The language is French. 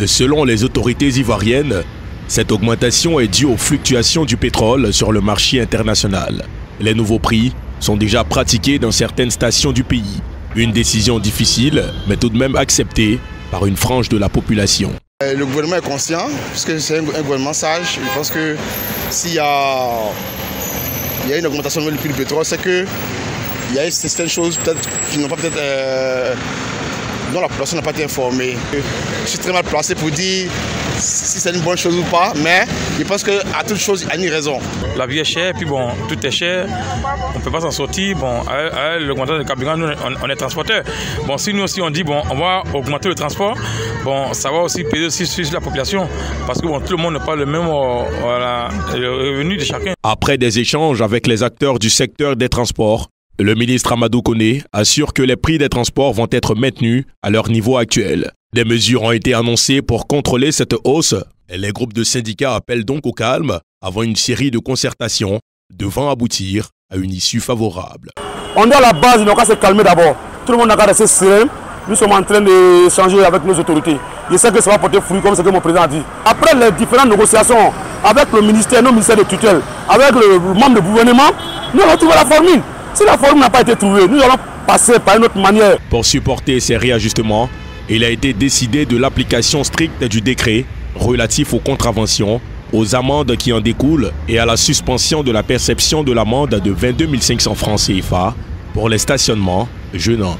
Selon les autorités ivoiriennes, cette augmentation est due aux fluctuations du pétrole sur le marché international. Les nouveaux prix sont déjà pratiqués dans certaines stations du pays. Une décision difficile, mais tout de même acceptée par une frange de la population. Le gouvernement est conscient, puisque c'est un gouvernement sage. Je pense que s'il y a une augmentation du prix du pétrole, c'est qu'il y a certaines choses qui n'ont pas dont la population n'a pas été informée. Je suis très mal placé pour dire si c'est une bonne chose ou pas, mais je pense qu'à toute chose, il y a une raison. La vie est chère, puis bon, tout est cher, on ne peut pas s'en sortir. Bon, à l'augmentation du carburant, nous, on est transporteurs. Bon, si nous aussi on dit, bon, on va augmenter le transport, bon, ça va aussi peser aussi sur la population, parce que bon, tout le monde n'a pas le même le revenu de chacun. Après des échanges avec les acteurs du secteur des transports, le ministre Amadou Koné assure que les prix des transports vont être maintenus à leur niveau actuel. Des mesures ont été annoncées pour contrôler cette hausse et les groupes de syndicats appellent donc au calme avant une série de concertations devant aboutir à une issue favorable. On est à la base, il n'a qu'à se calmer d'abord. Tout le monde n'a qu'à rester serein. Nous sommes en train d'échanger avec nos autorités. Je sais que ça va porter fruit comme ce que mon président a dit. Après les différentes négociations avec le ministère, nos ministères de tutelle, avec le membre du gouvernement, nous allons trouver la formule. Si la formule n'a pas été trouvée, nous allons passer par une autre manière. Pour supporter ces réajustements, il a été décidé de l'application stricte du décret relatif aux contraventions, aux amendes qui en découlent et à la suspension de la perception de l'amende de 22 500 francs CFA pour les stationnements gênants.